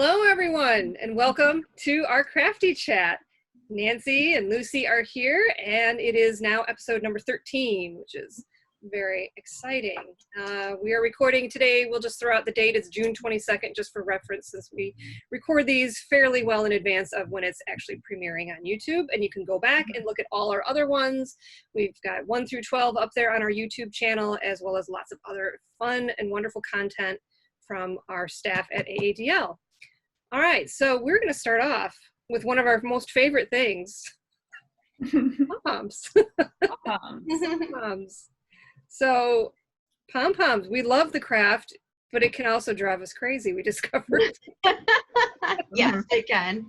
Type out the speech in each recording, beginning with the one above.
Hello, everyone, and welcome to our Crafty Chat. Nancy and Lucy are here, and it is now episode number 13, which is very exciting. We are recording today. We'll just throw out the date. It's June 22nd, just for reference, since we record these fairly well in advance of when it's actually premiering on YouTube. And you can go back and look at all our other ones. We've got 1 through 12 up there on our YouTube channel, as well as lots of other fun and wonderful content from our staff at AADL. All right, so we're going to start off with one of our most favorite things, pom-poms. Pom-poms. So pom-poms, we love the craft, but it can also drive us crazy, we discovered. Yes, it can.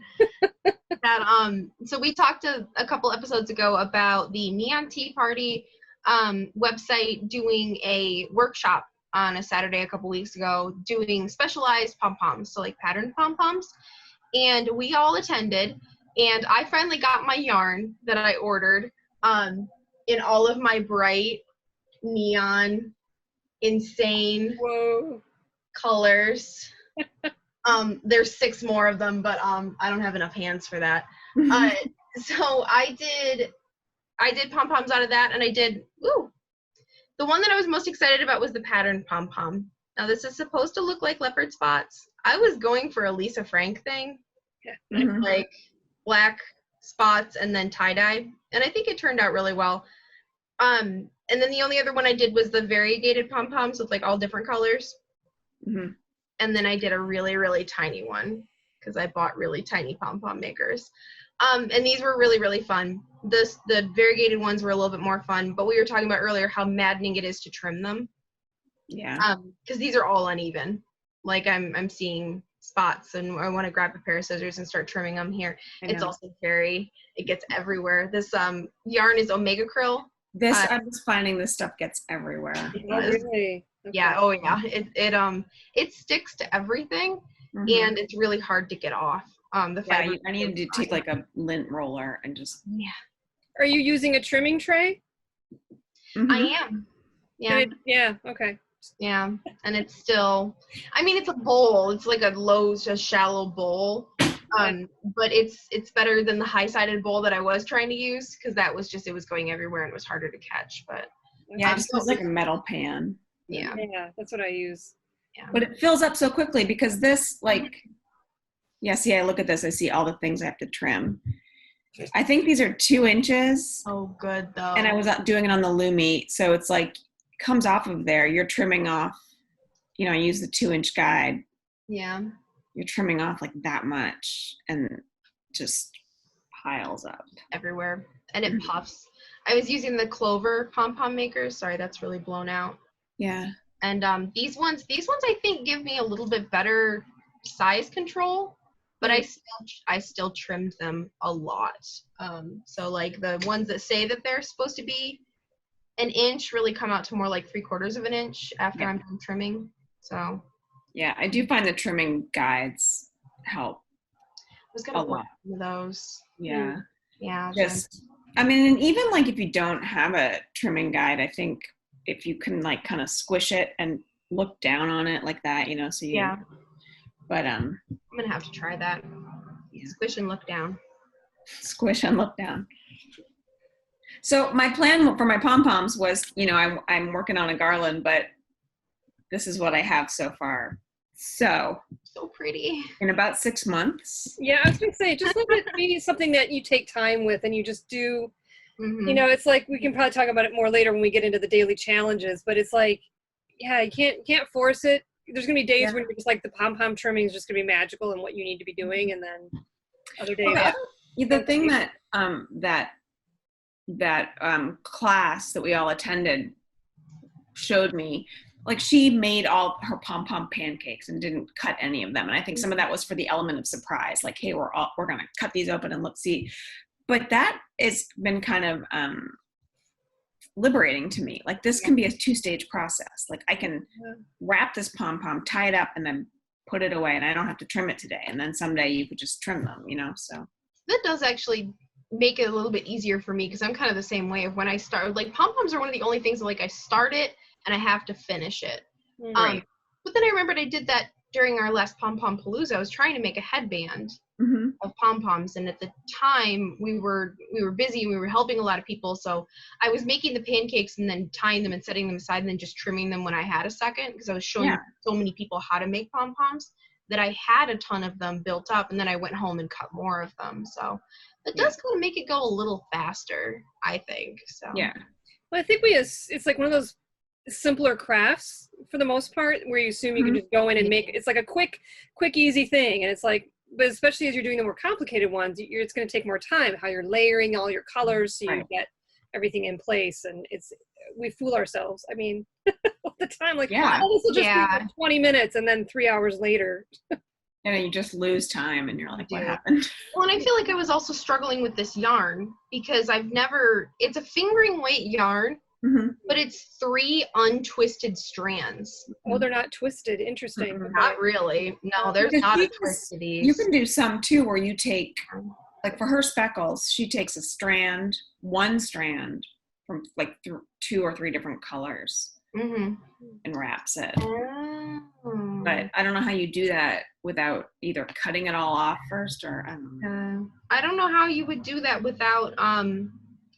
So we talked a couple episodes ago about the Neon Tea Party website doing a workshop on a Saturday a couple weeks ago, doing specialized pom-poms, so like patterned pom-poms, and we all attended, and I finally got my yarn that I ordered in all of my bright neon insane colors. There's 6 more of them, but I don't have enough hands for that. So I did pom-poms out of that, and I did the one that I was most excited about was the patterned pom-pom. Now this is supposed to look like leopard spots. I was going for a Lisa Frank thing, like black spots and then tie-dye, and I think it turned out really well. And then the only other one I did was the variegated pom-poms with like all different colors. And then I did a really, really tiny one because I bought really tiny pom-pom makers. And these were really, really fun. The variegated ones were a little bit more fun, but we were talking about earlier how maddening it is to trim them. Yeah. Because these are all uneven. Like I'm seeing spots, and I want to grab a pair of scissors and start trimming them here. It's also it gets everywhere. This yarn is Omega Krill. I'm just finding this stuff gets everywhere. Oh, really? Okay. Yeah. Oh, yeah. It sticks to everything, and it's really hard to get off. I need to take like a lint roller and just. Yeah. Are you using a trimming tray? I am. Yeah. Yeah. Okay. Yeah. And it's still, I mean, it's a bowl. It's like a shallow bowl. But it's better than the high-sided bowl that I was trying to use, because that was just, it was going everywhere and it was harder to catch. But yeah, it just feels like a metal pan. Yeah. Yeah, that's what I use. Yeah. But it fills up so quickly because this, like, yeah, see, I look at this, I see all the things I have to trim. I think these are 2 inches. Oh, good though. And I was doing it on the Lumi, so it's like, comes off of there. You're trimming off, I use the 2-inch guide. Yeah. You're trimming off like that much, and just piles up everywhere, and it puffs. I was using the Clover pom-pom makers. Sorry, that's really blown out. Yeah. And these ones I think give me a little bit better size control, but I still trimmed them a lot. So like the ones that say that they're supposed to be 1 inch really come out to more like 3/4 of an inch after I'm done trimming. So yeah, I do find the trimming guides help. I was gonna work on those. Yeah. Yeah. I mean, and even like if you don't have a trimming guide, I think if you can like kind of squish it and look down on it like that, so you. Yeah. But I'm gonna have to try that. Yeah. Squish and look down. Squish and look down. So my plan for my pom-poms was, I'm working on a garland, but this is what I have so far. So pretty. In about 6 months. Yeah, I was going to say, just let it be something that you take time with and you just do. It's like, we can probably talk about it more later when we get into the daily challenges, but it's like, yeah, you can't force it. There's going to be days when you're just like, the pom-pom trimming is just going to be magical and what you need to be doing, and then other days. The thing that class that we all attended showed me like she made all her pom pom pancakes and didn't cut any of them. And I think some of that was for the element of surprise. Like, hey, we're going to cut these open and see. But that has been kind of liberating to me. Like this can be a 2-stage process. Like I can wrap this pom pom, tie it up, and then put it away, and I don't have to trim it today. And then someday you could just trim them, so. That does actually make it a little bit easier for me, because I'm kind of the same way. Of when I start, like pom-poms are one of the only things that, like, I start it and I have to finish it. Right. But then I remembered I did that during our last Pom Pom Palooza. I was trying to make a headband of pom-poms, and at the time we were busy and we were helping a lot of people, so I was making the pancakes and then tying them and setting them aside and then just trimming them when I had a second, because I was showing so many people how to make pom-poms that I had a ton of them built up, and then I went home and cut more of them. So it does kind of make it go a little faster, I think. So yeah. Well, I think it's like one of those simpler crafts for the most part, where you assume you can just go in and make, it's like a quick easy thing, and it's like, but especially as you're doing the more complicated ones, it's going to take more time, how you're layering all your colors so you get everything in place. And we fool ourselves, I mean, all the time, like, oh, this will just be like 20 minutes, and then 3 hours later and then you just lose time and you're like, what happened? Well, and I feel like I was also struggling with this yarn, because it's a fingering weight yarn, but it's 3 untwisted strands. Oh, they're not twisted. Interesting. Not really. No, there's not a twisted. You can do some too where you take, like for her speckles, she takes one strand from like 2 or 3 different colors and wraps it. But I don't know how you do that without either cutting it all off first, or I don't know. I don't know how you would do that without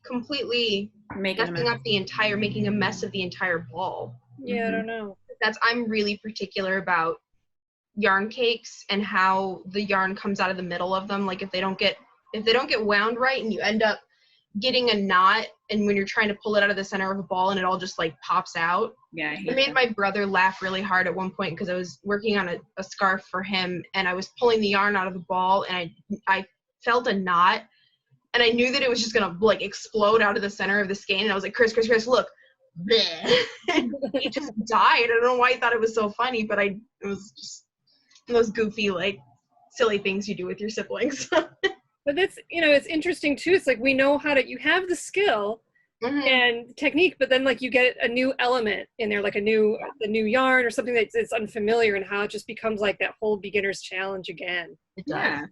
completely making a mess of the entire ball. Yeah, I don't know. I'm really particular about yarn cakes and how the yarn comes out of the middle of them. Like if they don't get wound right, and you end up getting a knot, and when you're trying to pull it out of the center of a ball and it all just like pops out. Yeah, it made my brother laugh really hard at one point, because I was working on a scarf for him, and I was pulling the yarn out of the ball, and I felt a knot, and I knew that it was just gonna like explode out of the center of the skein, and I was like, Chris, look. He just died. I don't know why he thought it was so funny, but it was just those goofy, like, silly things you do with your siblings. But that's, it's interesting too. It's like, we know you have the skill and technique, but then like you get a new element in there, like a new yarn or something that's unfamiliar, and how it just becomes like that whole beginner's challenge again. It does.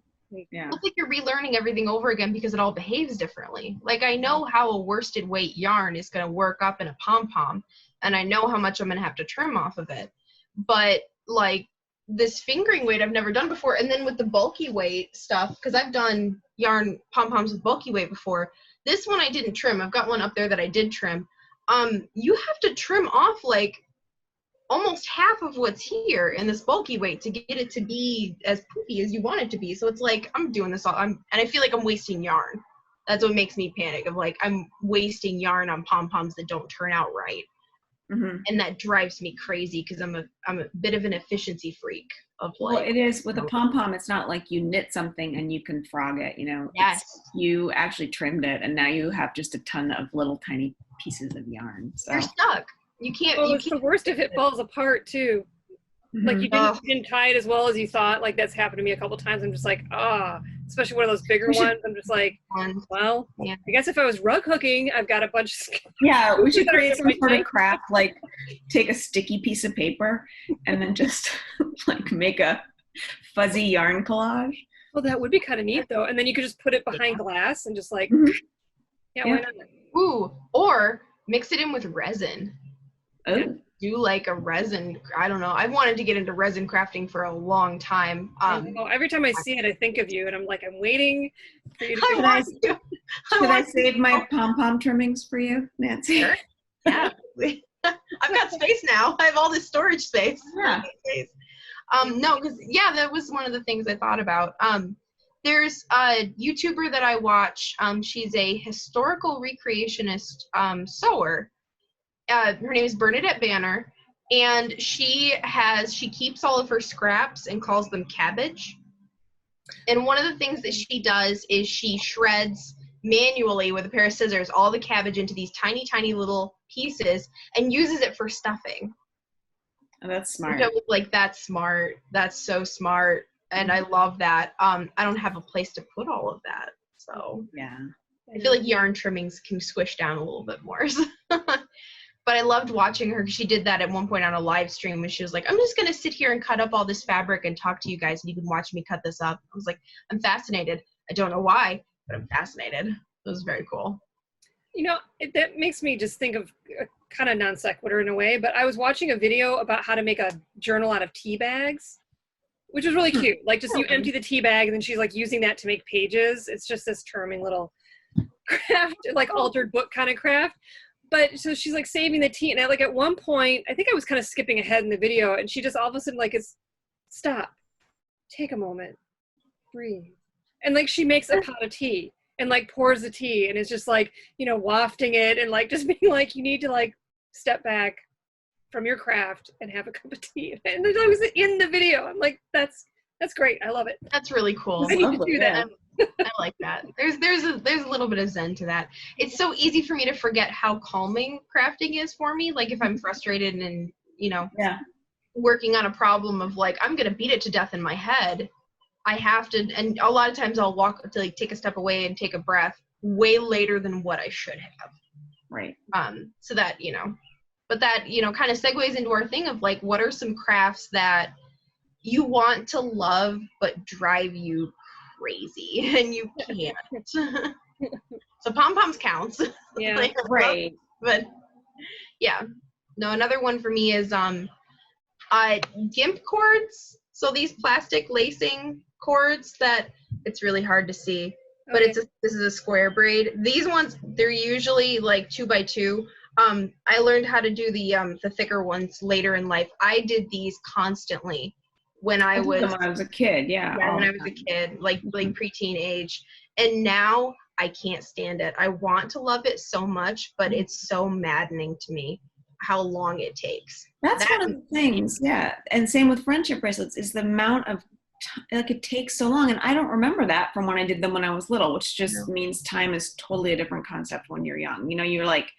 Yeah. It's like you're relearning everything over again, because it all behaves differently. Like I know how a worsted weight yarn is going to work up in a pom-pom, and I know how much I'm going to have to trim off of it. But like this fingering weight I've never done before. And then with the bulky weight stuff, because I've done yarn pom-poms with bulky weight before, this one I didn't trim. I've got one up there that I did trim. You have to trim off like almost half of what's here in this bulky weight to get it to be as poofy as you want it to be. So it's like, I'm doing this all, and I feel like I'm wasting yarn. That's what makes me panic, of like, I'm wasting yarn on pom-poms that don't turn out right. And that drives me crazy, because I'm a bit of an efficiency freak of like. Well, it is with a pom-pom. It's not like you knit something and you can frog it, Yes. You actually trimmed it, and now you have just a ton of little tiny pieces of yarn. So you're stuck. You can't. Well, it's the worst if it falls apart too. Like you didn't tie it as well as you thought. Like that's happened to me a couple times. I'm just like, especially one of those bigger ones. I'm just like, well, I guess if I was rug hooking, I've got a bunch of. Yeah, we should create some sort of craft, like take a sticky piece of paper and then just like make a fuzzy yarn collage. Well, that would be kind of neat though. And then you could just put it behind glass and just like, why not? Ooh, or mix it in with resin. Oh. Yeah. Do like a resin, I don't know. I've wanted to get into resin crafting for a long time. Every time I see it, I think of you, and I'm like, I'm waiting for you to Should I save my pom-pom trimmings for you, Nancy? Sure. Yeah. I've got space now. I have all this storage space. Yeah. No, because, that was one of the things I thought about. There's a YouTuber that I watch. She's a historical recreationist sewer. Her name is Bernadette Banner, and she keeps all of her scraps and calls them cabbage. And one of the things that she does is she shreds manually with a pair of scissors all the cabbage into these tiny, tiny little pieces and uses it for stuffing. Oh, that's smart. Which I was like, that's smart. That's so smart. And I love that. I don't have a place to put all of that. So Yeah. I feel like yarn trimmings can squish down a little bit more. But I loved watching her because she did that at one point on a live stream, and she was like, I'm just going to sit here and cut up all this fabric and talk to you guys, and you can watch me cut this up. I was like, I'm fascinated. I don't know why, but I'm fascinated. It was very cool. You know, that makes me just think of a kind of non sequitur in a way, but I was watching a video about how to make a journal out of tea bags, which is really cute. Like, just you empty the tea bag, and then she's like using that to make pages. It's just this charming little craft, like altered book kind of craft. But so she's like saving the tea, and at one point, I think I was kind of skipping ahead in the video, and she just all of a sudden like is, stop, take a moment, breathe, and like she makes a pot of tea and like pours the tea, and it's just like, you know, wafting it and like just being like, you need to like step back from your craft and have a cup of tea. And I was in the video. I'm like, that's great. I love it. That's really cool. I need to do that. I like that. There's a little bit of zen to that. It's so easy for me to forget how calming crafting is for me. Like if I'm frustrated and, you know, working on a problem of like, I'm going to beat it to death in my head. I have to, and a lot of times I'll walk to like take a step away and take a breath way later than what I should have. Right. So that, you know, but that, you know, kind of segues into our thing of like, what are some crafts that you want to love but drive you crazy and you can't? So pom-poms counts. Yeah. Like, Right. But yeah, no, another one for me is GIMP cords. So these plastic lacing cords that it's really hard to see, but this is a square braid. These ones, they're usually like 2x2. I learned how to do the thicker ones later in life. I did these constantly when I was a kid. Yeah, when I was a kid, like preteen age, and now I can't stand it. I want to love it so much, but it's so maddening to me how long it takes. That's one of the things, yeah. And same with friendship bracelets is the amount of like it takes so long. And I don't remember that from when I did them when I was little, which just means time is totally a different concept when you're young. You know, you're like,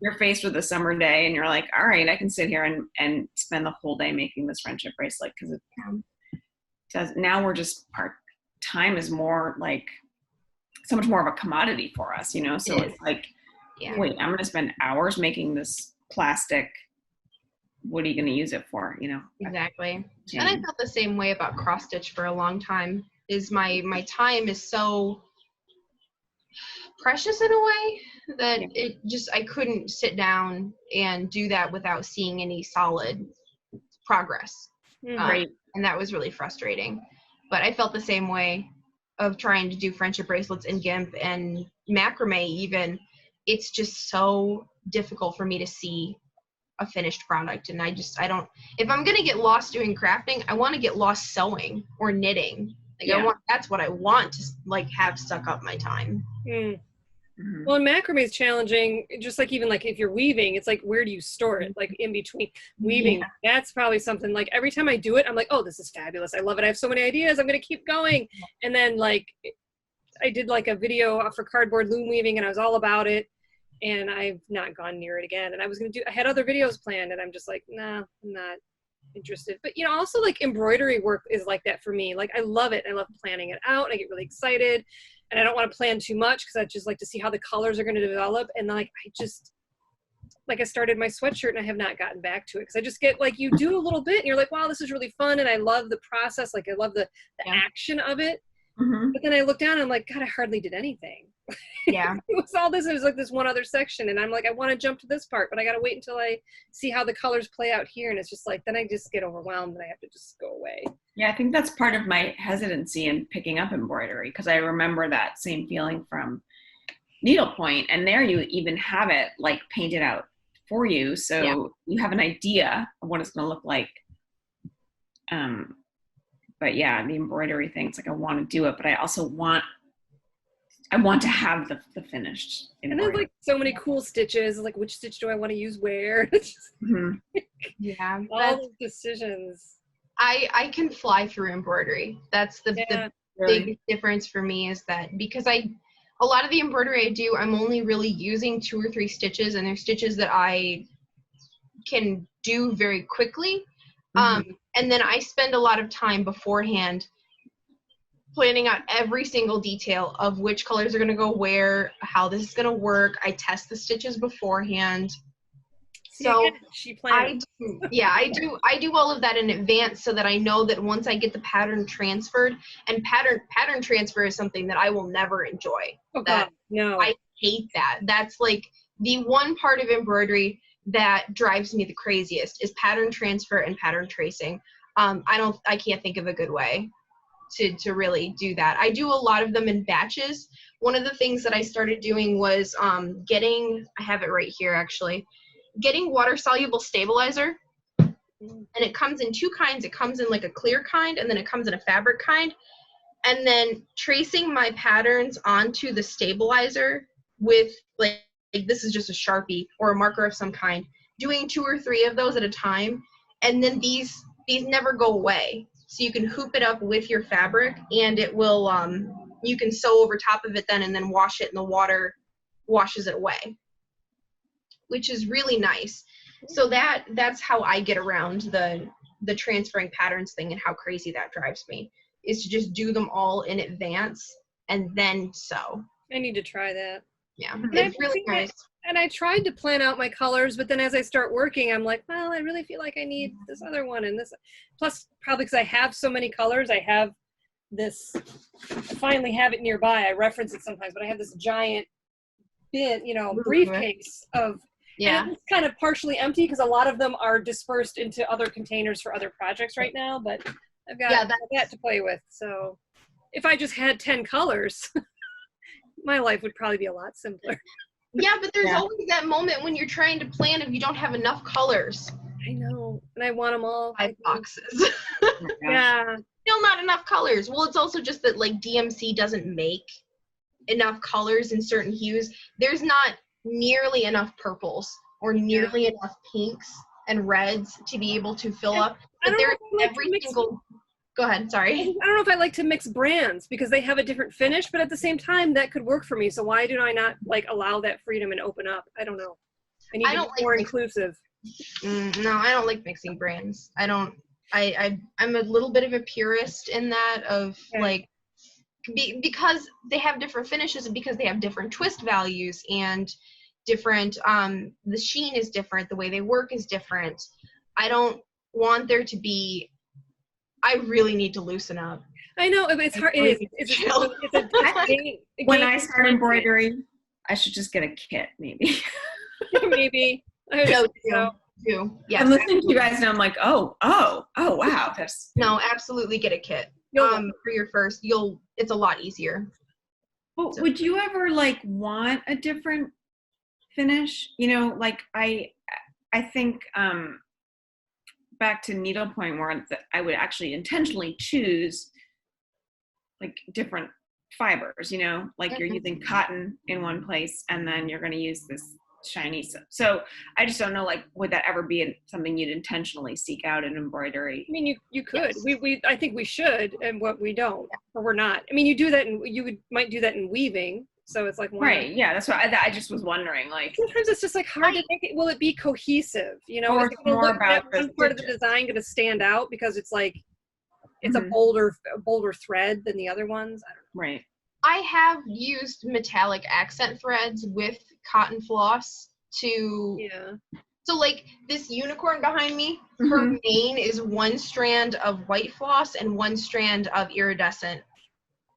you're faced with a summer day and you're like, all right, I can sit here and spend the whole day making this friendship bracelet because it does. Now we're just, our time is more like so much more of a commodity for us, you know? So it's like, wait, I'm going to spend hours making this plastic. What are you going to use it for? You know? Exactly. And I felt the same way about cross stitch for a long time. Is my time is so precious in a way that it just, I couldn't sit down and do that without seeing any solid progress. Right. And that was really frustrating. But I felt the same way of trying to do friendship bracelets and GIMP and macrame even. It's just so difficult for me to see a finished product, and I don't, if I'm gonna get lost doing crafting, I want to get lost sewing or knitting. Like that's what I want to like have suck up my time. Well, and macrame is challenging, just like even like if you're weaving, it's like, where do you store it? Like in between weaving, that's probably something like every time I do it, I'm like, oh, this is fabulous. I love it. I have so many ideas. I'm going to keep going. And then like, I did like a video for cardboard loom weaving and I was all about it. And I've not gone near it again. And I had other videos planned and I'm just like, nah, I'm not interested. But you know, also like embroidery work is like that for me. Like I love it. I love planning it out. I get really excited and I don't want to plan too much because I just like to see how the colors are going to develop. And like, I started my sweatshirt and I have not gotten back to it because I just get like, you do a little bit and you're like, wow, this is really fun. And I love the process. Like I love the action of it. But then I look down and I'm like, God, I hardly did anything. Yeah. It was all this. It was like this one other section. And I'm like, I want to jump to this part, but I got to wait until I see how the colors play out here. And it's just like, then I just get overwhelmed and I have to just go away. Yeah, I think that's part of my hesitancy in picking up embroidery because I remember that same feeling from needlepoint. And there you even have it like painted out for you. So you have an idea of what it's going to look like. But yeah, the embroidery thing, it's like I want to do it, but I also want to have the finished embroidery. And there's like so many cool stitches, like which stitch do I want to use where? Yeah. All those decisions. I can fly through embroidery. That's the big difference for me is that because a lot of the embroidery I do, I'm only really using 2 or 3 stitches and they're stitches that I can do very quickly. And then I spend a lot of time beforehand planning out every single detail of which colors are going to go where, how this is going to work. I test the stitches beforehand. See, So again, she planned. I do all of that in advance so that I know that once I get the pattern transferred, and pattern transfer is something that I will never enjoy. Oh God, no. I hate that. That's like the one part of embroidery that drives me the craziest is pattern transfer and pattern tracing. I can't think of a good way to really do that. I do a lot of them in batches. One of the things that I started doing was I have it right here actually, getting water soluble stabilizer. And it comes in two kinds. It comes in like a clear kind, and then it comes in a fabric kind. And then tracing my patterns onto the stabilizer with like this is just a Sharpie or a marker of some kind, doing 2 or 3 of those at a time. And then these never go away. So you can hoop it up with your fabric, and it will, you can sew over top of it then and then wash it, and the water washes it away, which is really nice. So that's how I get around the transferring patterns thing, and how crazy that drives me, is to just do them all in advance and then sew. I need to try that. Yeah, And it's really nice. And I tried to plan out my colors, but then as I start working, I'm like, well, I really feel like I need this other one and this. Plus, probably because I have so many colors, I have this, I finally have it nearby. I reference it sometimes, but I have this giant bin, briefcase of, and it's kind of partially empty because a lot of them are dispersed into other containers for other projects right now, but I've got that to play with. So if I just had 10 colors, my life would probably be a lot simpler. Yeah, but there's always that moment when you're trying to plan if you don't have enough colors. I know, and I want them all. 5 boxes. Yeah. Still not enough colors. Well, it's also just that like DMC doesn't make enough colors in certain hues. There's not nearly enough purples or nearly enough pinks and reds to be able to fill up. But there's every single... Go ahead, sorry. I don't know if I like to mix brands because they have a different finish, but at the same time, that could work for me. So why do I not like allow that freedom and open up? I don't know. I need to be more inclusive. No, I don't like mixing brands. I'm a little bit of a purist in that of like, because they have different finishes and because they have different twist values and different, the sheen is different, the way they work is different. I don't want there to be, I really need to loosen up. I know, it's hard. It's a game. When I start embroidery, I should just get a kit, maybe. Maybe. Too. Yes. I'm listening to you guys and I'm like, oh, wow. No, absolutely get a kit. For your first, it's a lot easier. Well, would you ever like want a different finish? Like I think, back to needlepoint, where I would actually intentionally choose like different fibers, like you're using cotton in one place and then you're going to use this shiny. So I just don't know, like, would that ever be something you'd intentionally seek out in embroidery? I mean, you could. Yes. I think we should, and what we don't, or we're not. I mean, you do that, and might do that in weaving. So it's like, right, yeah, that's why I just was wondering, like, sometimes it's just like hard to make it. Will it be cohesive? Or is more about one part of the design going to stand out because it's like it's a bolder thread than the other ones? I don't know. Right. I have used metallic accent threads with cotton floss to. Yeah. So like this unicorn behind me, her mane is 1 strand of white floss and 1 strand of iridescent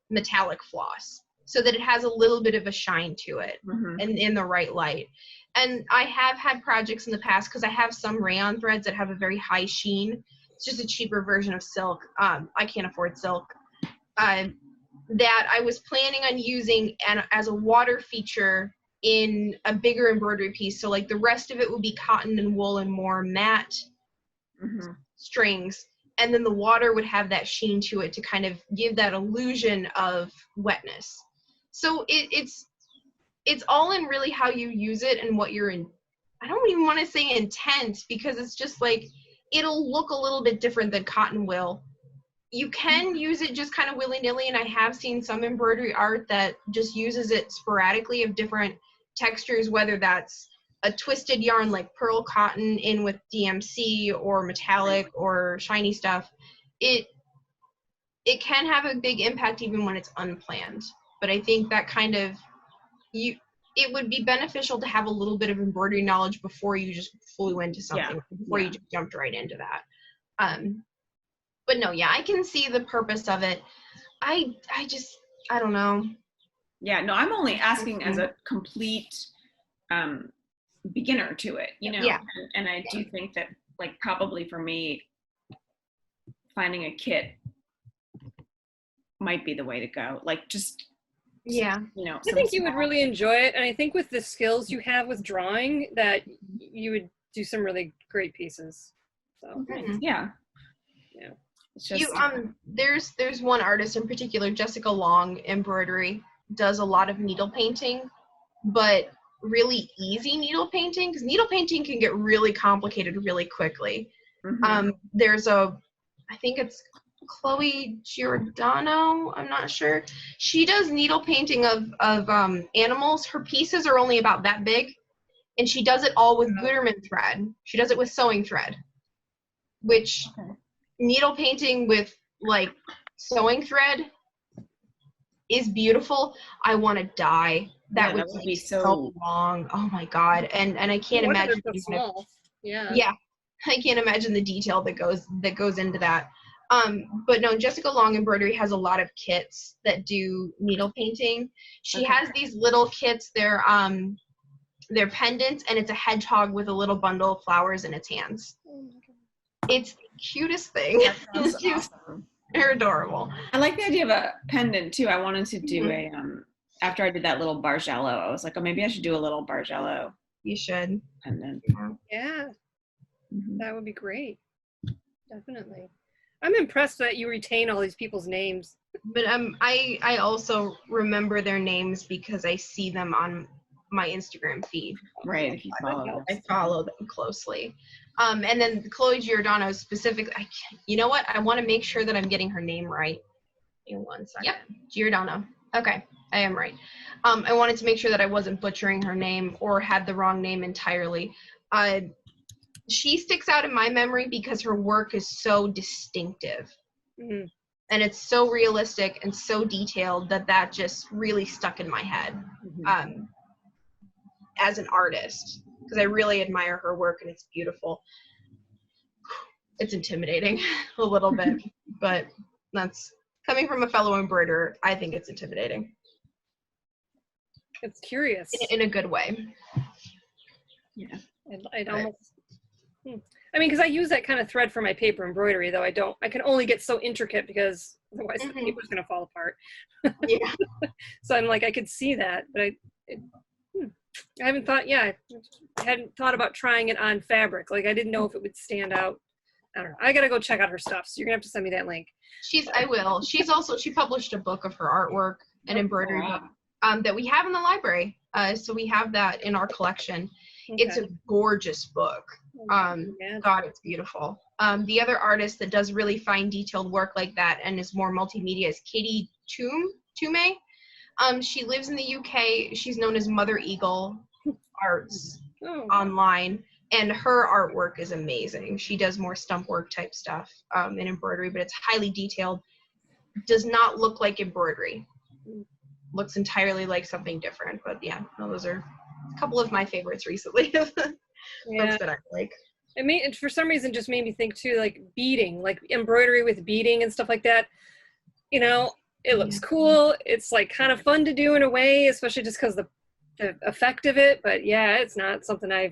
metallic floss, so that it has a little bit of a shine to it and in the right light. And I have had projects in the past, because I have some rayon threads that have a very high sheen. It's just a cheaper version of silk. I can't afford silk. That I was planning on using as a water feature in a bigger embroidery piece. So like the rest of it would be cotton and wool and more matte strings. And then the water would have that sheen to it to kind of give that illusion of wetness. So it's all in really how you use it and what you're in. I don't even want to say intent, because it's just like, it'll look a little bit different than cotton will. You can use it just kind of willy-nilly, and I have seen some embroidery art that just uses it sporadically of different textures, whether that's a twisted yarn like pearl cotton in with DMC or metallic or shiny stuff, it can have a big impact even when it's unplanned. But I think that kind of, it would be beneficial to have a little bit of embroidery knowledge before you just flew into something, before you just jumped right into that. But no, yeah, I can see the purpose of it. I don't know. Yeah, no, I'm only asking as a complete beginner to it, you know. Yeah. And I do think that, like, probably for me, finding a kit might be the way to go. Like, just, yeah, you know. I think you would really enjoy it, and I think with the skills you have with drawing, that you would do some really great pieces. So yeah. It's just, there's one artist in particular, Jessica Long Embroidery, does a lot of needle painting, but really easy needle painting, because needle painting can get really complicated really quickly. There's I think it's Chloe Giordano, I'm not sure. She does needle painting of animals. Her pieces are only about that big, and she does it all with Gutermann thread. She does it with sewing thread, which needle painting with like sewing thread is beautiful. I want to die. That would be so long. Oh my god. And I can't imagine. So small. Yeah, I can't imagine the detail that goes into that. But no, Jessica Long Embroidery has a lot of kits that do needle painting. She has these little kits. They're pendants, and it's a hedgehog with a little bundle of flowers in its hands. Oh my god. It's the cutest thing. awesome. They're adorable. I like the idea of a pendant too. I wanted to do a after I did that little Bargello, I was like, oh, maybe I should do a little Bargello. You should. Pendant. Yeah, that would be great. Definitely. I'm impressed that you retain all these people's names. But I also remember their names because I see them on my Instagram feed. Right, if you follow them. I follow them closely. And then Chloe Giordano specifically, you know what? I want to make sure that I'm getting her name right. In 1 second. Yep, Giordano. Okay, I am right. I wanted to make sure that I wasn't butchering her name or had the wrong name entirely. She sticks out in my memory because her work is so distinctive. And it's so realistic and so detailed that just really stuck in my head as an artist, because I really admire her work and it's beautiful. It's intimidating a little bit, but that's coming from a fellow embroiderer. I think it's intimidating. It's curious. In a good way. Yeah. I'd almost, I mean, because I use that kind of thread for my paper embroidery, though I can only get so intricate because otherwise the paper's going to fall apart. Yeah. So I'm like, I could see that, but I haven't thought, I hadn't thought about trying it on fabric. Like, I didn't know if it would stand out. I don't know. I got to go check out her stuff. So you're going to have to send me that link. I will. She published a book of her artwork, an embroidery book, that we have in the library. So we have that in our collection. Okay. It's a gorgeous book. God, it's beautiful. The other artist that does really fine detailed work like that and is more multimedia is Katie Toomey. She lives in the UK. She's known as Mother Eagle Arts online, and her artwork is amazing. She does more stump work type stuff in embroidery, but it's highly detailed. Does not look like embroidery. Looks entirely like something different. But yeah, no, those are a couple of my favorites recently. Books that I like. It for some reason just made me think too, like beading, like embroidery with beading and stuff like that. You know, it looks cool. It's like kind of fun to do in a way, especially just because the effect of it. But yeah, it's not something I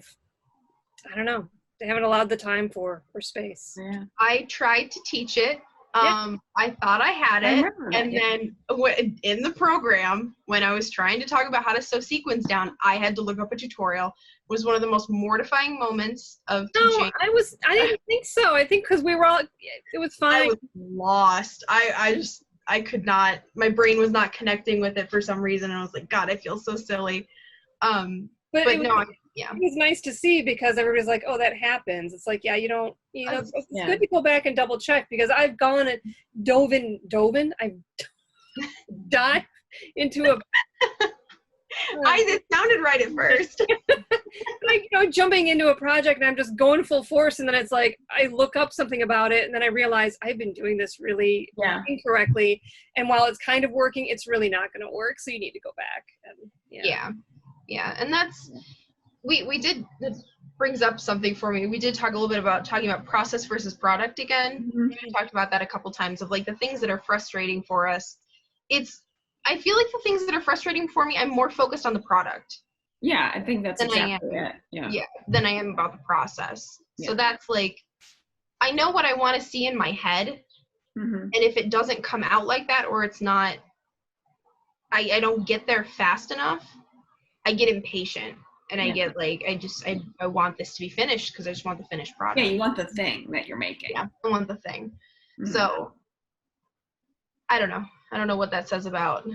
don't know. They haven't allowed the time for space. Yeah. I tried to teach it. I thought I had it, and then in the program, when I was trying to talk about how to sew sequins down, I had to look up a tutorial. It was one of the most mortifying moments of teaching. No, I didn't think so. I think because we were all, it was fine. I was lost. I could not, my brain was not connecting with it for some reason, and I was like, God, I feel so silly. It was nice to see because everybody's like, oh, that happens. It's like, yeah, it's good to go back and double check because I've gone and I've dived into It sounded right at first. Like, jumping into a project and I'm just going full force, and then it's like I look up something about it and then I realize I've been doing this really incorrectly, and while it's kind of working, it's really not going to work, so you need to go back. And and that's we did, that brings up something for me. We did talk a little bit about talking about process versus product again. We talked about that a couple times, of like the things that are frustrating for us. I feel like the things that are frustrating for me, I'm more focused on the product. Yeah, I think that's exactly it. Yeah, than I am about the process. So that's like, I know what I want to see in my head, and if it doesn't come out like that, or it's not, I don't get there fast enough, I get impatient, and I get like, I want this to be finished because I just want the finished product. Yeah, you want the thing that you're making. Yeah, I want the thing. So I don't know what that says about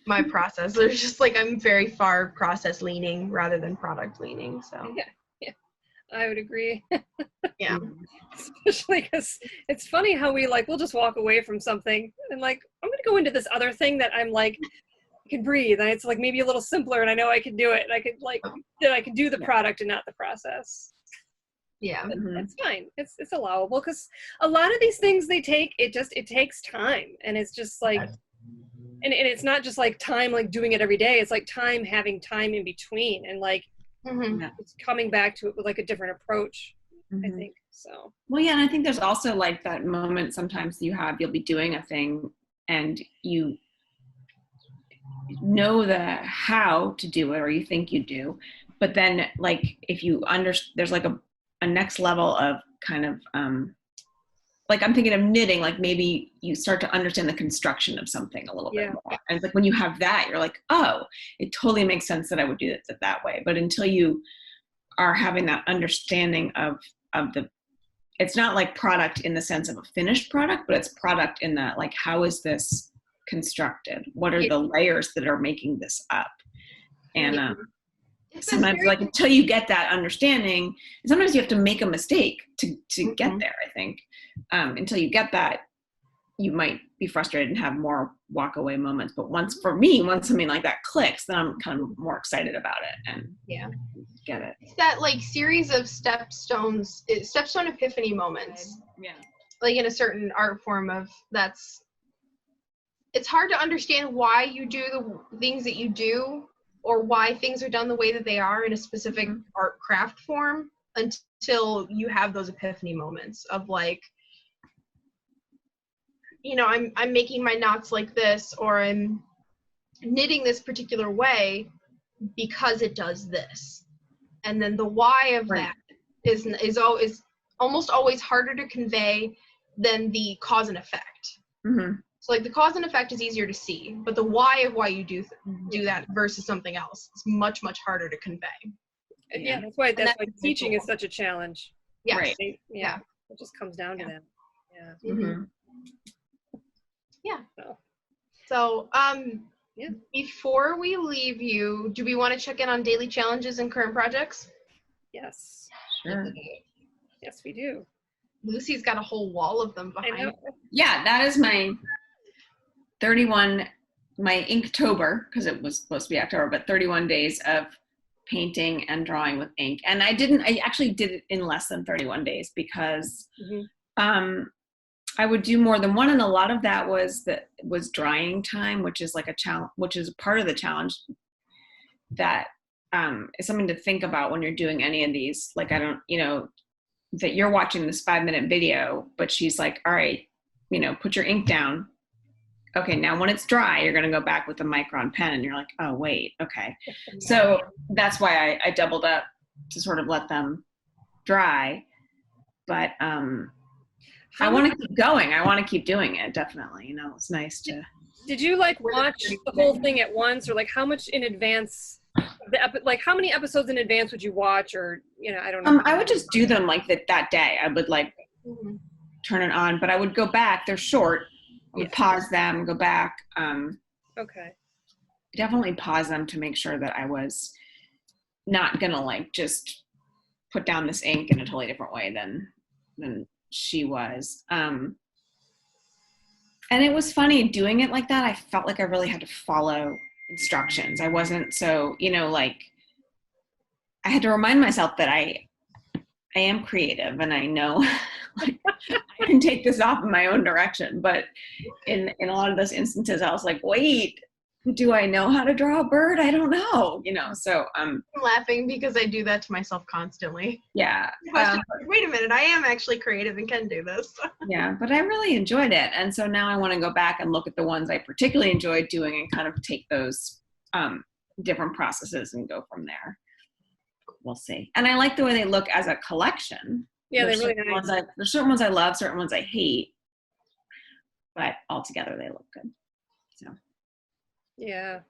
my process. There's just like, I'm very far process leaning rather than product leaning. So yeah, I would agree. Yeah. Especially because it's funny how we'll just walk away from something and like, I'm going to go into this other thing that I'm like, I can breathe, and it's like maybe a little simpler, and I know I can do it, and I can do the product and not the process. Yeah. It's fine. It's allowable, because a lot of these things it takes time, and it's just like, and it's not just like time, like doing it every day. It's like having time in between, and like it's coming back to it with like a different approach, I think. So. Well, yeah, and I think there's also like that moment sometimes you'll be doing a thing and you know the how to do it, or you think you do, but then like if you there's like a next level of kind of like I'm thinking of knitting, like maybe you start to understand the construction of something a little bit more. And it's like when you have that, you're like, oh, it totally makes sense that I would do it that way. But until you are having that understanding of it's not like product in the sense of a finished product, but it's product in that, like, how is this constructed? What are the layers that are making this up? And sometimes like until you get that understanding, sometimes you have to make a mistake to get there, I think. Until you get that, you might be frustrated and have more walk away moments. But once something like that clicks, then I'm kind of more excited about it and get it. It's that like series of stepstone epiphany moments. Yeah. Like in a certain art form it's hard to understand why you do the things that you do, or why things are done the way that they are in a specific art craft form, until you have those epiphany moments of like, I'm making my knots like this, or I'm knitting this particular way because it does this. And then the why of that is almost always harder to convey than the cause and effect. So like the cause and effect is easier to see, but the why of why you do that versus something else is much, much harder to convey. Yeah, that's why teaching is such a challenge. Yeah. Right. Yeah. It just comes down to that. Yeah. Yeah. So, before we leave you, do we want to check in on daily challenges and current projects? Yes. Sure. Yes, we do. Lucy's got a whole wall of them behind. Yeah, that is my 31, my Inktober, because it was supposed to be October, but 31 days of painting and drawing with ink. And I actually did it in less than 31 days because I would do more than one, and a lot of that was drying time, which is like a challenge, which is part of the challenge that is something to think about when you're doing any of these. Like, I don't, that you're watching this 5-minute video, but she's like, all right, put your ink down. Okay, now when it's dry, you're going to go back with a micron pen, and you're like, oh, wait, okay. So that's why I doubled up to sort of let them dry. But I want to keep going. I want to keep doing it, definitely. It's nice to. Did you watch the whole thing at once, or how much in advance? How many episodes in advance would you watch, or I don't know. I would just do them that day. I would turn it on, but I would go back. They're short. I would pause them, go back. Okay. Definitely pause them to make sure that I was not gonna just put down this ink in a totally different way than she was. And it was funny doing it like that. I felt like I really had to follow instructions. I wasn't so, you know, like I had to remind myself that I am creative and I know like I can take this off in my own direction. But in a lot of those instances, I was like, wait, do I know how to draw a bird? I don't know, you know. So I'm laughing because I do that to myself constantly. Yeah. Wait a minute, I am actually creative and can do this. Yeah, but I really enjoyed it. And so now I want to go back and look at the ones I particularly enjoyed doing and kind of take those different processes and go from there. We'll see. And I like the way they look as a collection. Yeah, they're really nice. There's certain ones I love, certain ones I hate, but altogether they look good. So. Yeah.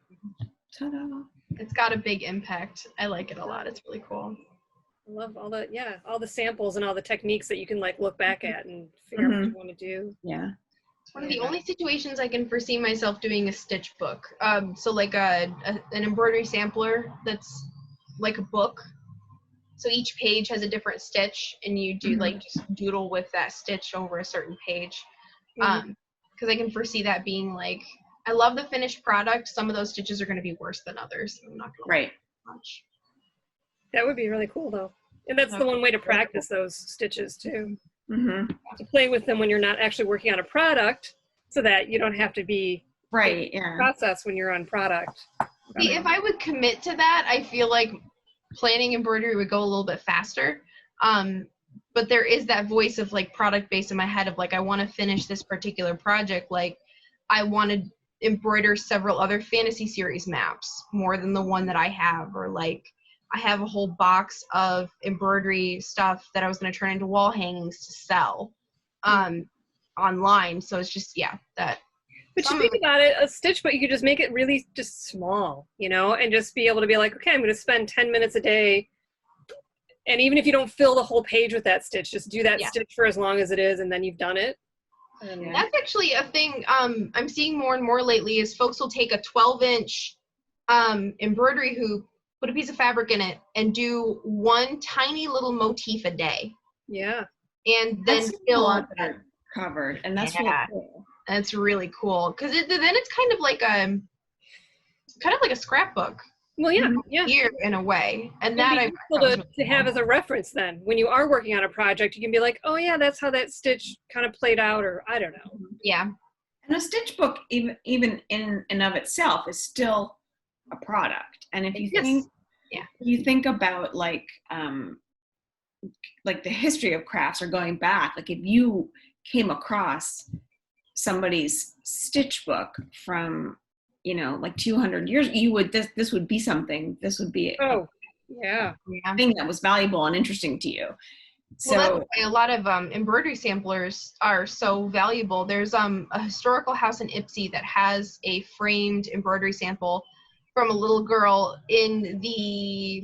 Ta-da. It's got a big impact. I like it a lot. It's really cool. I love all the samples and all the techniques that you can like look back at and figure out what you want to do. Yeah. It's one of the only situations I can foresee myself doing a stitch book. So like an embroidery sampler that's like a book. So each page has a different stitch and you do like just doodle with that stitch over a certain page. Because I can foresee that being like, I love the finished product. Some of those stitches are going to be worse than others. I'm not going to much. That would be really cool though. And that's the one way to practice those stitches too. To play with them when you're not actually working on a product so that you don't have to be process when you're on product. See, if I would commit to that, I feel like planning embroidery would go a little bit faster. But there is that voice of like product based in my head of like, I want to finish this particular project. Like I want to embroider several other fantasy series maps more than the one that I have, or like I have a whole box of embroidery stuff that I was going to turn into wall hangings to sell online. So it's just, that. But you think about it, a stitch book, you could just make it really just small, you know, and just be able to be like, okay, I'm going to spend 10 minutes a day. And even if you don't fill the whole page with that stitch, just do that stitch for as long as it is, and then you've done it. And that's actually a thing I'm seeing more and more lately is folks will take a 12-inch embroidery hoop, put a piece of fabric in it, and do one tiny little motif a day. Yeah. And then fill up that covered. And that's really cool. That's really cool. Because then it's kind of like a scrapbook. Well, yeah. Here in a way. And that I really to have as a reference then. When you are working on a project, you can be like, oh yeah, that's how that stitch kind of played out, or I don't know. Yeah. And a stitch book, even in and of itself, is still a product. And if you think about like the history of crafts or going back, like if you came across somebody's stitch book from, you know, like 200 years, you would, this would be something, this would be a thing that was valuable and interesting to you. So that's why a lot of embroidery samplers are so valuable. There's a historical house in Ipsy that has a framed embroidery sample from a little girl in the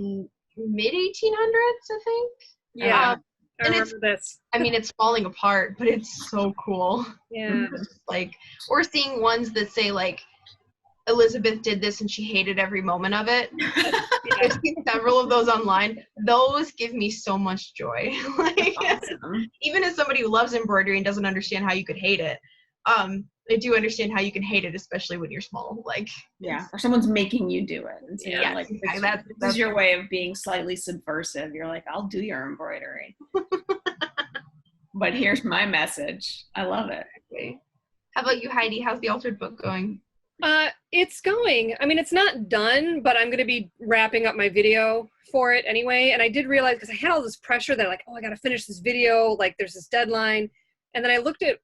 mid 1800s, I think. Yeah. I remember this. I mean, it's falling apart, but it's so cool. Yeah. Like, or seeing ones that say like, Elizabeth did this and she hated every moment of it. I've seen several of those online. Those give me so much joy. Like, awesome. Even as somebody who loves embroidery and doesn't understand how you could hate it, I do understand how you can hate it, especially when you're small. Like, or someone's making you do it. And so like, that's this is your way of being slightly subversive. You're like, I'll do your embroidery. But here's my message. I love it. Okay. How about you, Heidi? How's the altered book going? It's going. I mean, it's not done, but I'm going to be wrapping up my video for it anyway. And I did realize, because I had all this pressure that like, oh, I got to finish this video. Like there's this deadline. And then I looked at,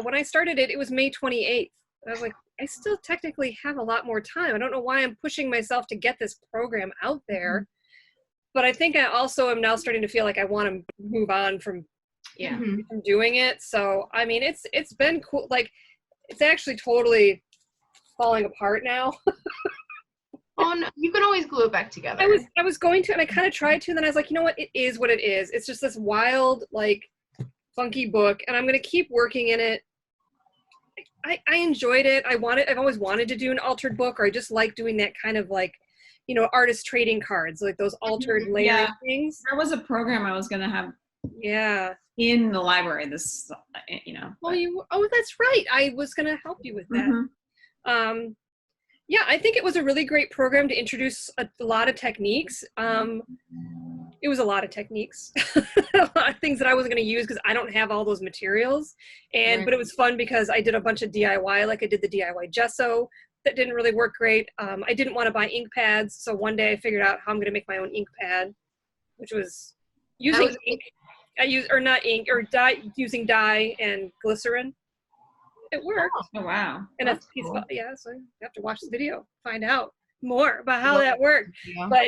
when I started it, it was May 28th. I was like, I still technically have a lot more time. I don't know why I'm pushing myself to get this program out there. But I think I also am now starting to feel like I want to move on from doing it. So, I mean, it's been cool. Like, it's actually totally falling apart now. Oh no, you can always glue it back together. I was going to, and I kind of tried to, and then I was like, you know what? It is what it is. It's just this wild, like, funky book, and I'm going to keep working in it. I enjoyed it. I've always wanted to do an altered book, or I just like doing that kind of like, you know, artist trading cards, like those altered layering things. That was a program I was going to have. Yeah. In the library, this, you know. Well, that's right. I was going to help you with that. Yeah, I think it was a really great program to introduce a lot of techniques. It was a lot of techniques, a lot of things that I wasn't going to use because I don't have all those materials. But it was fun because I did a bunch of DIY, like I did the DIY gesso. That didn't really work great. I didn't want to buy ink pads, so one day I figured out how I'm going to make my own ink pad, which was using ink. Using dye and glycerin. It worked. Oh wow! And a piece of, so you have to watch the video, find out more about how that worked. Yeah. But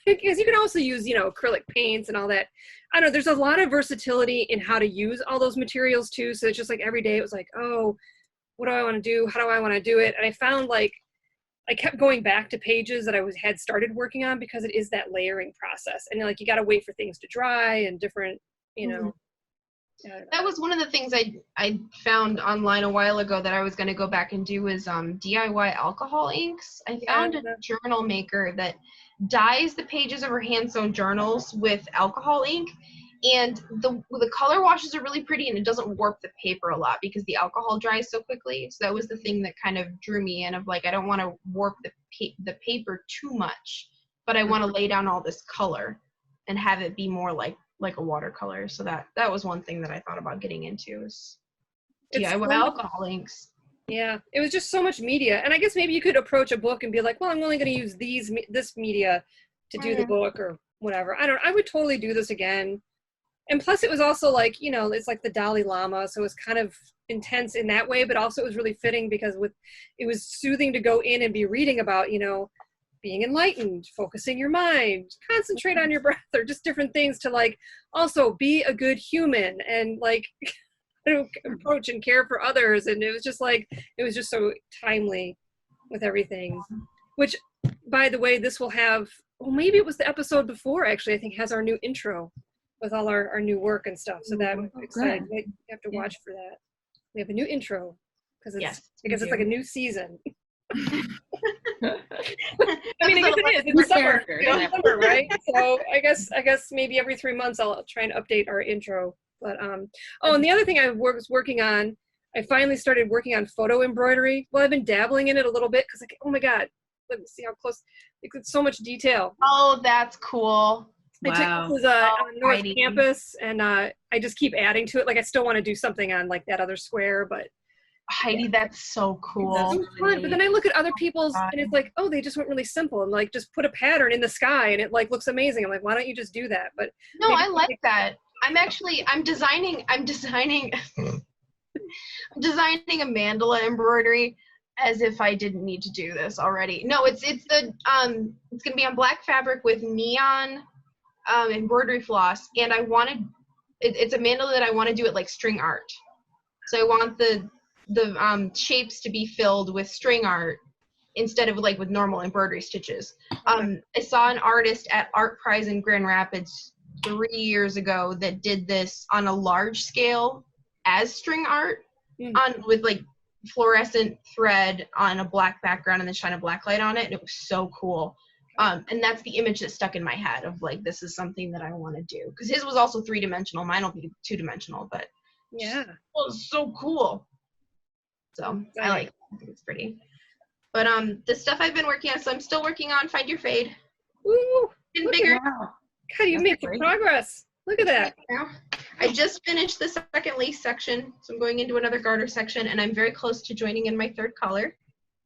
because you can also use acrylic paints and all that. I don't know. There's a lot of versatility in how to use all those materials too. So it's just like every day it was like, oh, what do I want to do? How do I want to do it? And I found like I kept going back to pages that I had started working on because it is that layering process, and like you got to wait for things to dry and different, That was one of the things I found online a while ago that I was going to go back and do was DIY alcohol inks. I found a journal maker that dyes the pages of her hand-sewn journals with alcohol ink, and the color washes are really pretty, and it doesn't warp the paper a lot because the alcohol dries so quickly. So that was the thing that kind of drew me in, of like, I don't want to warp the paper too much, but I want to lay down all this color and have it be more like a watercolor. So that was one thing that I thought about getting into, is DIY alcohol inks. Yeah, it was just so much media. And I guess maybe you could approach a book and be like, well, I'm only going to use this media to do the book or whatever. I would totally do this again. And plus it was also like, it's like the Dalai Lama. So it was kind of intense in that way, but also it was really fitting because it was soothing to go in and be reading about, being enlightened, focusing your mind, concentrate on your breath, or just different things to like also be a good human and like approach and care for others. And it was just so timely with everything, which, by the way, this will have, maybe it was the episode before actually, I think has our new intro with all our new work and stuff. So that exciting. You have to watch for that. We have a new intro because it's like a new season. I mean, I guess it is. It's summer. It's summer, right? So I guess maybe every 3 months I'll try and update our intro. But and the other thing I was working on, I finally started working on photo embroidery. Well, I've been dabbling in it a little bit because oh my god, let me see how close. It's so much detail. Oh, that's cool. I took this on North Campus, and I just keep adding to it. Like I still want to do something on like that other square, but. Heidi, that's so cool. That's so fun. But then I look at other people's and it's like, oh, they just went really simple and like just put a pattern in the sky and it like looks amazing. I'm like, why don't you just do that? But no, I like that. I'm designing a mandala embroidery as if I didn't need to do this already. No, it's gonna be on black fabric with neon embroidery floss, and it's a mandala that I want to do it like string art. So I want the shapes to be filled with string art instead of like with normal embroidery stitches. I saw an artist at Art Prize in Grand Rapids 3 years ago that did this on a large scale as string art with like fluorescent thread on a black background and then shine a black light on it, and it was so cool. And that's the image that stuck in my head of like, this is something that I want to do, because his was also 3-dimensional. Mine will be 2-dimensional, but yeah, it was so cool. So I think it's pretty. But the stuff I've been working on, so I'm still working on Find Your Fade. Ooh, getting bigger. God, you made some progress. Look at that. I just finished the second lace section, so I'm going into another garter section, and I'm very close to joining in my third color.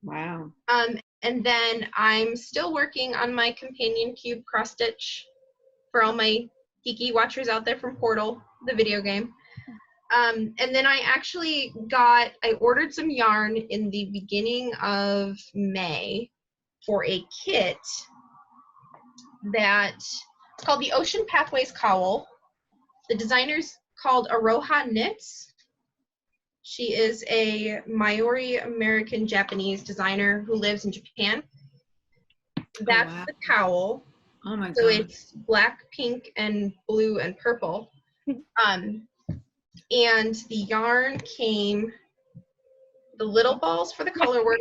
Wow. And then I'm still working on my companion cube cross stitch for all my geeky watchers out there from Portal, the video game. And then I actually ordered some yarn in the beginning of May for a kit that's called the Ocean Pathways Cowl. The designer's called Aroha Knits. She is a Maori American Japanese designer who lives in Japan. That's the cowl. Oh my god. So it's black, pink, and blue and purple. And the yarn came, the little balls for the color work,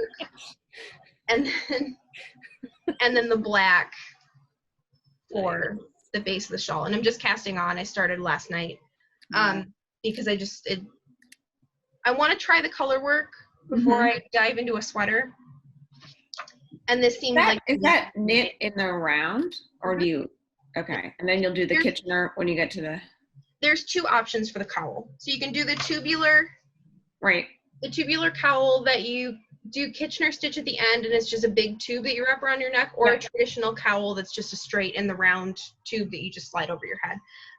and then the black for the base of the shawl. And I'm just casting on. I started last night because I want to try the color work before I dive into a sweater. And this seemed like is that knit in the round, or do you? Okay, and then you'll do the Kitchener when you get to the. There's two options for the cowl. So you can do the tubular. Right. The tubular cowl that you do Kitchener stitch at the end, and it's just a big tube that you wrap around your neck, or a traditional cowl that's just a straight in the round tube that you just slide over your head.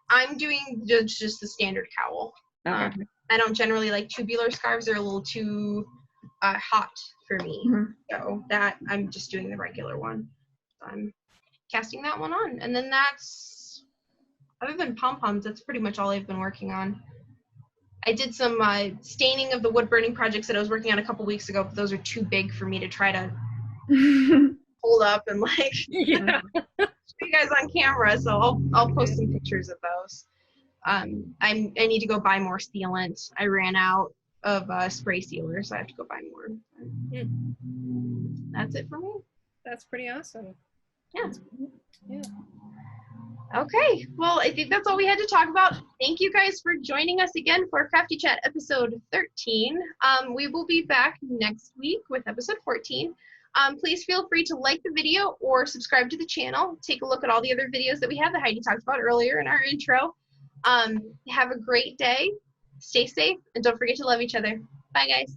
I'm doing just the standard cowl. Okay. I don't generally like tubular scarves. They're a little too hot for me. So that I'm just doing the regular one. So I'm casting that one on. And then that's, other than pom-poms, that's pretty much all I've been working on. I did some staining of the wood burning projects that I was working on a couple weeks ago, but those are too big for me to try to hold up and like show you guys on camera. So I'll post some pictures of those. I need to go buy more sealant. I ran out of spray sealer, so I have to go buy more. That's it for me. That's pretty awesome. Yeah. Yeah. Okay, well, I think that's all we had to talk about. Thank you guys for joining us again for Crafty Chat episode 13. We will be back next week with episode 14. Please feel free to like the video or subscribe to the channel. Take a look at all the other videos that we have that Heidi talked about earlier in our intro. Have a great day. Stay safe, and don't forget to love each other. Bye, guys.